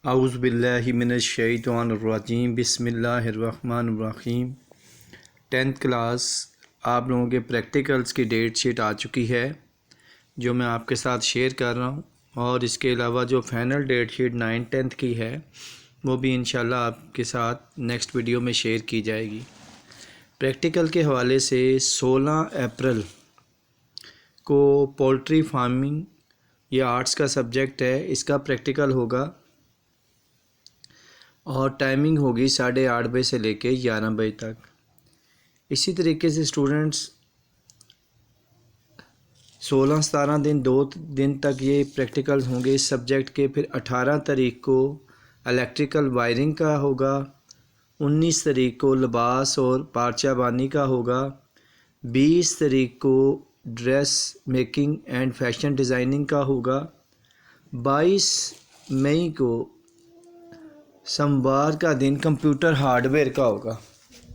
اعوذ باللہ من الشیطان الرجیم بسم اللہ الرحمن الرحیم۔ 10th کلاس آپ لوگوں کے پریکٹیکلز کی ڈیٹ شیٹ آ چکی ہے جو میں آپ کے ساتھ شیئر کر رہا ہوں، اور اس کے علاوہ جو فائنل ڈیٹ شیٹ 9th کی ہے وہ بھی انشاءاللہ آپ کے ساتھ نیکسٹ ویڈیو میں شیئر کی جائے گی۔ پریکٹیکل کے حوالے سے 16 اپریل کو پولٹری فارمنگ یہ آرٹس کا سبجیکٹ ہے، اس کا پریکٹیکل ہوگا اور ٹائمنگ ہوگی 8:30 بجے سے لے کے 11 بجے تک۔ اسی طریقے سے اسٹوڈنٹس 16-17 دن 2 دن تک یہ پریکٹیکل ہوں گے اس سبجیکٹ کے۔ پھر 18 تاریخ کو الیکٹریکل وائرنگ کا ہوگا، 19 تاریخ کو لباس اور پارچہ بانی کا ہوگا، 20 تاریخ کو dress making and fashion designing کا ہوگا، 22 مئی کو سوموار کا دن کمپیوٹر ہارڈ ویئر کا ہوگا۔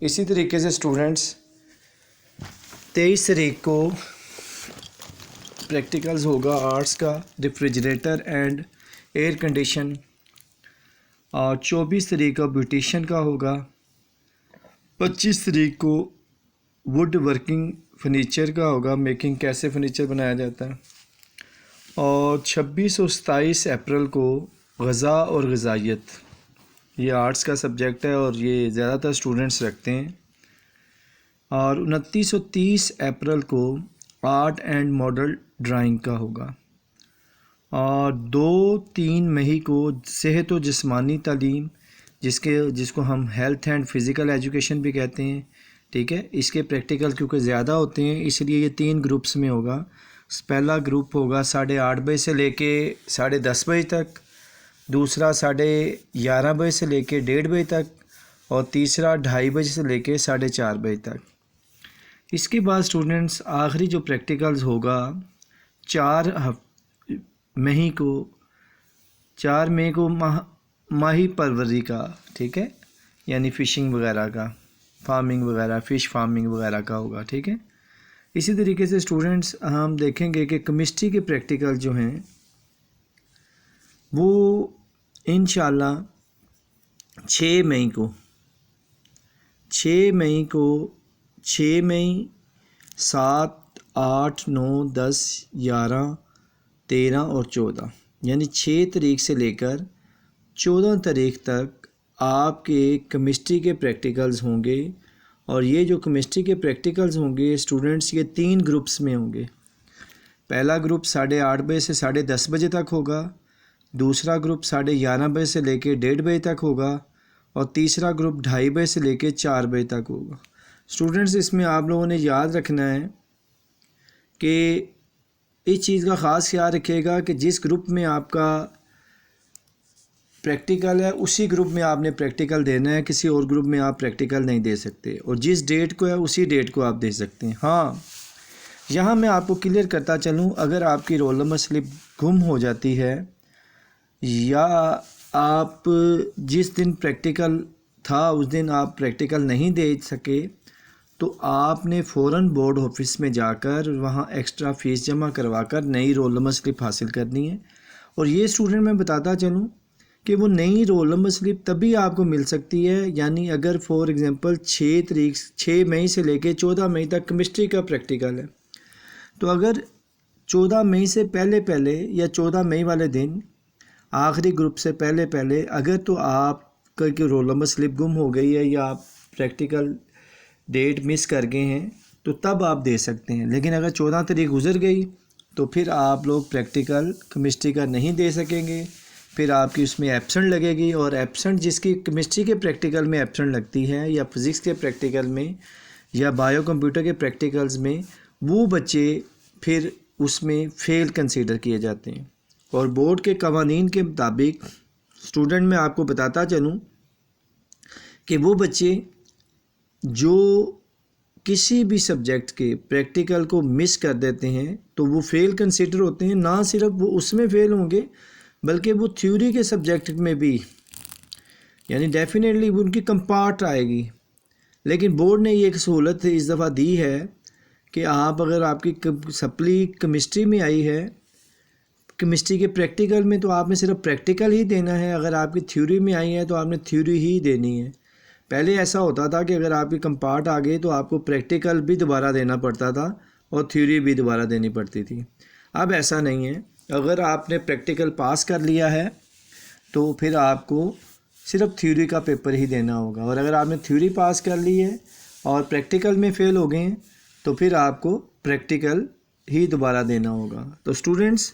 اسی طریقے سے اسٹوڈنٹس 23 تاریخ کو پریکٹیکلز ہوگا آرٹس کا ریفریجریٹر اینڈ ایئر کنڈیشن، اور 24 تاریخ کو بیوٹیشین کا ہوگا، 25 تاریخ کو ووڈ ورکنگ فرنیچر کا ہوگا، میکنگ کیسے فرنیچر بنایا جاتا ہے، اور 26 اور 27 اپریل کو غذا اور غذائیت یہ آرٹس کا سبجیکٹ ہے اور یہ زیادہ تر اسٹوڈنٹس رکھتے ہیں، اور 29 اور 30 اپریل کو آرٹ اینڈ ماڈل ڈرائنگ کا ہوگا، اور 2-3 مئی کو صحت و جسمانی تعلیم جس کو ہم ہیلتھ اینڈ فزیکل ایجوکیشن بھی کہتے ہیں، ٹھیک ہے۔ اس کے پریکٹیکل کیونکہ زیادہ ہوتے ہیں اس لیے یہ 3 گروپس میں ہوگا۔ پہلا گروپ ہوگا 8:30 بجے سے لے کے 10:30 بجے تک، دوسرا 11:30 بجے سے لے کے 1:30 بجے تک، اور تیسرا 2:30 بجے سے لے کے 4:30 بجے تک۔ اس کے بعد اسٹوڈنٹس آخری جو پریکٹیکلز ہوگا 4 مئی کو ماہی پروری کا، ٹھیک ہے، یعنی فشنگ وغیرہ کا، فارمنگ وغیرہ، فش فارمنگ وغیرہ کا ہوگا، ٹھیک ہے۔ اسی طریقے سے اسٹوڈنٹس ہم دیکھیں گے کہ کیمسٹری کے پریکٹیکل جو ہیں وہ انشاءاللہ 6 مئی 7، 8، 9، 10، 11، 13 اور 14 یعنی 6 تاریخ سے لے کر 14 تاریخ تک آپ کے کیمسٹری کے پریکٹیکلز ہوں گے، اور یہ جو کیمسٹری کے پریکٹیکلز ہوں گے اسٹوڈنٹس یہ 3 گروپس میں ہوں گے۔ پہلا گروپ 8:30 بجے سے 10:30 بجے تک ہوگا، دوسرا گروپ 11:30 بجے سے لے کے 1:30 بجے تک ہوگا، اور تیسرا گروپ 2:30 بجے سے لے کے 4 بجے تک ہوگا۔ اسٹوڈنٹس اس میں آپ لوگوں نے یاد رکھنا ہے کہ اس چیز کا خاص خیال رکھیے گا کہ جس گروپ میں آپ کا پریکٹیکل ہے اسی گروپ میں آپ نے پریکٹیکل دینا ہے، کسی اور گروپ میں آپ پریکٹیکل نہیں دے سکتے، اور جس ڈیٹ کو ہے اسی ڈیٹ کو آپ دے سکتے ہیں۔ ہاں، یہاں میں آپ کو کلیئر کرتا چلوں، اگر آپ کی رول نمبر سلپ گم ہو جاتی ہے یا آپ جس دن پریکٹیکل تھا اس دن آپ پریکٹیکل نہیں دے سکے تو آپ نے فوراً بورڈ آفس میں جا کر وہاں ایکسٹرا فیس جمع کروا کر نئی رول نمبر سلپ حاصل کرنی ہے۔ اور یہ اسٹوڈنٹ میں بتاتا چلوں کہ وہ نئی رول نمبر سلپ تبھی آپ کو مل سکتی ہے، یعنی اگر فار ایگزامپل 6 مئی سے لے کے 14 مئی تک کیمسٹری کا پریکٹیکل ہے، تو اگر 14 مئی سے پہلے یا 14 مئی والے دن آخری گروپ سے پہلے اگر تو آپ کا رول نمبر سلپ گم ہو گئی ہے یا آپ پریکٹیکل ڈیٹ مس کر گئے ہیں تو تب آپ دے سکتے ہیں، لیکن اگر 14 تاریخ گزر گئی تو پھر آپ لوگ پریکٹیکل کیمسٹری کا نہیں دے سکیں گے، پھر آپ کی اس میں ایبسنٹ لگے گی، اور ایبسنٹ جس کی کیمسٹری کے پریکٹیکل میں ایبسنٹ لگتی ہے یا فزکس کے پریکٹیکل میں یا بایو کمپیوٹر کے پریکٹیکلز میں، وہ بچے پھر اس میں فیل کنسیڈر کیے جاتے ہیں۔ اور بورڈ کے قوانین کے مطابق اسٹوڈنٹ میں آپ کو بتاتا چلوں کہ وہ بچے جو کسی بھی سبجیکٹ کے پریکٹیکل کو مس کر دیتے ہیں تو وہ فیل کنسیڈر ہوتے ہیں، نہ صرف وہ اس میں فیل ہوں گے بلکہ وہ تھیوری کے سبجیکٹ میں بھی، یعنی ڈیفینیٹلی ان کی کمپارٹ آئے گی۔ لیکن بورڈ نے یہ ایک سہولت اس دفعہ دی ہے کہ آپ اگر آپ کی سپلی کیمسٹری میں آئی ہے کیمسٹری کے پریکٹیکل میں تو آپ نے صرف پریکٹیکل ہی دینا ہے. اگر آپ کی تھیوری میں آئی ہے تو آپ نے تھیوری ہی دینی ہے. پہلے ایسا ہوتا تھا کہ اگر آپ کی کمپارٹ آ گئی تو آپ کو پریکٹیکل بھی دوبارہ دینا پڑتا تھا اور تھیوری بھی دوبارہ دینی پڑتی تھی. اب ایسا نہیں ہے. اگر آپ نے پریکٹیکل پاس کر لیا ہے تو پھر آپ کو صرف تھیوری کا پیپر ہی دینا ہوگا. اور اگر آپ نے تھیوری پاس کر لی ہے اور پریکٹیکل میں فیل ہو گئے ہیں تو پھر آپ کو پریکٹیکل ہی دوبارہ دینا ہوگا. تو اسٹوڈنٹس،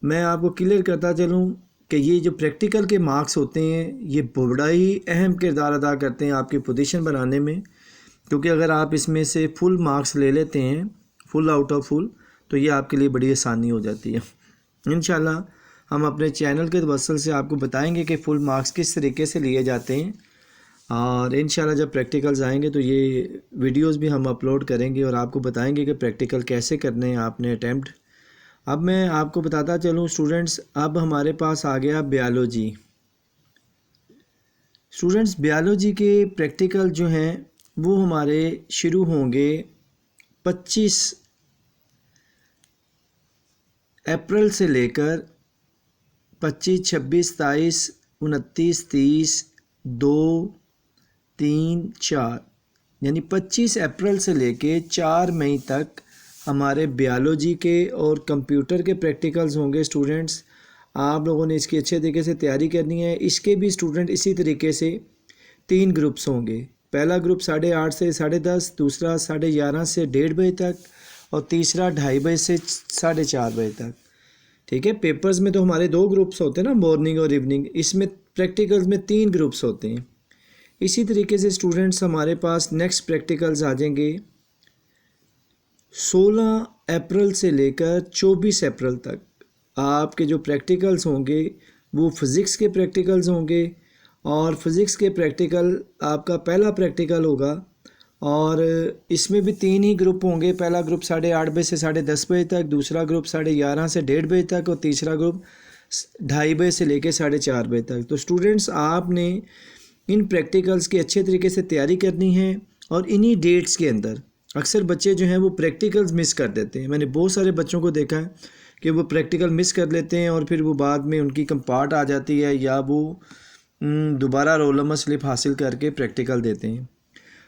میں آپ کو کلیئر کرتا چلوں کہ یہ جو پریکٹیکل کے مارکس ہوتے ہیں یہ بڑا ہی اہم کردار ادا کرتے ہیں آپ کی پوزیشن بنانے میں. کیونکہ اگر آپ اس میں سے فل مارکس لے لیتے ہیں، فل آؤٹ آف فل، تو یہ آپ کے لیے بڑی آسانی ہو جاتی ہے. انشاءاللہ ہم اپنے چینل کے توسل سے آپ کو بتائیں گے کہ فل مارکس کس طریقے سے لیے جاتے ہیں. اور انشاءاللہ جب پریکٹیکلز آئیں گے تو یہ ویڈیوز بھی ہم اپلوڈ کریں گے اور آپ کو بتائیں گے کہ پریکٹیکل کیسے کرنے ہیں آپ نے اٹیمپٹ. اب میں آپ کو بتاتا چلوں اسٹوڈنٹس، اب ہمارے پاس آ گیا بیالوجی. اسٹوڈنٹس، بیالوجی کے پریکٹیکل جو ہیں وہ ہمارے شروع ہوں گے 25 اپریل سے لے کر 25، 26، 27، 29، 30، 2، 3، 4، یعنی 25 اپریل سے لے کے 4 مئی تک ہمارے بیالوجی کے اور کمپیوٹر کے پریکٹیکلز ہوں گے. اسٹوڈنٹس، آپ لوگوں نے اس کی اچھے طریقے سے تیاری کرنی ہے. اس کے بھی اسٹوڈنٹ اسی طریقے سے 3 گروپس ہوں گے. پہلا گروپ 8:30 سے 10:30، دوسرا 11:30 سے 1:30 بجے تک، اور تیسرا 2:30 بجے سے 4:30 بجے تک. ٹھیک ہے. پیپرز میں تو ہمارے 2 گروپس ہوتے ہیں نا، مارننگ اور ایوننگ. اس میں پریکٹیکلز میں 3 گروپس ہوتے ہیں. اسی طریقے سے اسٹوڈنٹس ہمارے پاس نیکسٹ پریکٹیکلز آ جائیں گے 16 اپریل سے لے کر 24 اپریل تک. آپ کے جو پریکٹیکلز ہوں گے وہ فزکس کے پریکٹیکلز ہوں گے. اور فزکس کے پریکٹیکل آپ کا پہلا پریکٹیکل ہوگا، اور اس میں بھی 3 ہی گروپ ہوں گے. پہلا گروپ 8:30 بجے سے 10:30 بجے تک، دوسرا گروپ 11:30 سے 1:30 بجے تک، اور تیسرا گروپ 2:30 بجے سے لے کے 4:30 بجے تک. تو اسٹوڈنٹس، آپ نے ان پریکٹیکلز کی اچھے طریقے سے تیاری کرنی ہے. اور انہی ڈیٹس کے اندر اکثر بچے جو ہیں وہ پریکٹیکلز مس کر دیتے ہیں. میں نے بہت سارے بچوں کو دیکھا ہے کہ وہ پریکٹیکل مس کر لیتے ہیں اور پھر وہ بعد میں ان کی کمپارٹ آ جاتی ہے یا وہ دوبارہ رول نمبر سلپ حاصل کر کے پریکٹیکل دیتے ہیں.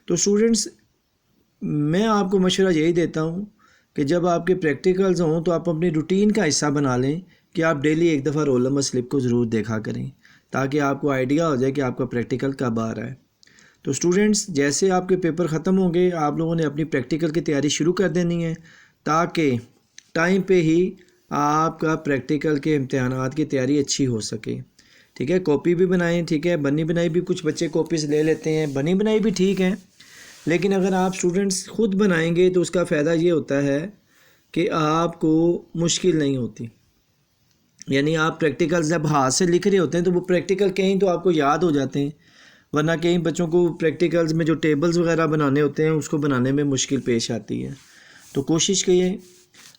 تو اسٹوڈنٹس، میں آپ کو مشورہ یہی دیتا ہوں کہ جب آپ کے پریکٹیکلز ہوں تو آپ اپنی روٹین کا حصہ بنا لیں کہ آپ ڈیلی ایک دفعہ رول نمبر سلپ کو ضرور دیکھا کریں، تاکہ آپ کو آئیڈیا ہو جائے کہ آپ کا پریکٹیکل کب آ رہا ہے. تو اسٹوڈنٹس، جیسے آپ کے پیپر ختم ہوں گے آپ لوگوں نے اپنی پریکٹیکل کی تیاری شروع کر دینی ہے، تاکہ ٹائم پہ ہی آپ کا پریکٹیکل کے امتحانات کی تیاری اچھی ہو سکے. ٹھیک ہے. کاپی بھی بنائیں. ٹھیک ہے. بنی بنائی بھی کچھ بچے کاپیز لے لیتے ہیں، بنی بنائی بھی ٹھیک ہے، لیکن اگر آپ اسٹوڈنٹس خود بنائیں گے تو اس کا فائدہ یہ ہوتا ہے کہ آپ کو مشکل نہیں ہوتی. یعنی آپ پریکٹیکل جب ہاتھ سے لکھ رہے ہوتے ہیں تو وہ پریکٹیکل کہیں تو آپ کو یاد ہو جاتے ہیں، ورنہ کئی بچوں کو پریکٹیکلز میں جو ٹیبلز وغیرہ بنانے ہوتے ہیں اس کو بنانے میں مشکل پیش آتی ہے. تو کوشش کیے،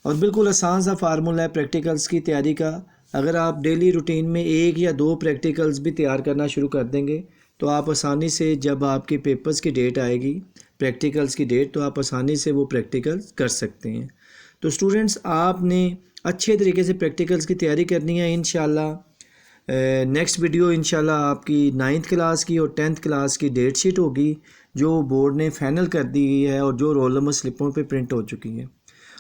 اور بالکل آسان سا فارمولہ ہے پریکٹیکلز کی تیاری کا. اگر آپ ڈیلی روٹین میں 1 یا 2 پریکٹیکلز بھی تیار کرنا شروع کر دیں گے تو آپ آسانی سے، جب آپ کے پیپرز کی ڈیٹ آئے گی، پریکٹیکلز کی ڈیٹ، تو آپ آسانی سے وہ پریکٹیکلز کر سکتے ہیں. تو اسٹوڈنٹس، آپ نے اچھے طریقے سے پریکٹیکلز کی تیاری کرنی ہے. انشاءاللہ نیکسٹ ویڈیو انشاءاللہ آپ کی 9th کلاس کی اور 10th کلاس کی ڈیٹ شیٹ ہوگی، جو بورڈ نے فائنل کر دی ہے اور جو رول نمبر سلپوں پہ پرنٹ ہو چکی ہے.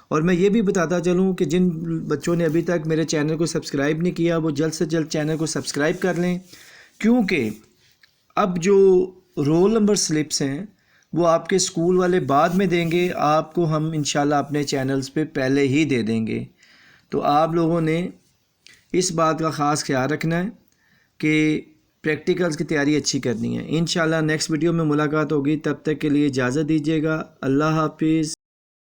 اور میں یہ بھی بتاتا چلوں کہ جن بچوں نے ابھی تک میرے چینل کو سبسکرائب نہیں کیا وہ جلد سے جلد چینل کو سبسکرائب کر لیں، کیونکہ اب جو رول نمبر سلپس ہیں وہ آپ کے اسکول والے بعد میں دیں گے، آپ کو ہم انشاءاللہ اپنے چینلز پہ پہلے ہی دے دیں گے. تو آپ لوگوں نے اس بات کا خاص خیال رکھنا ہے کہ پریکٹیکلز کی تیاری اچھی کرنی ہے. انشاءاللہ نیکسٹ ویڈیو میں ملاقات ہوگی، تب تک کے لیے اجازت دیجیے گا. اللہ حافظ.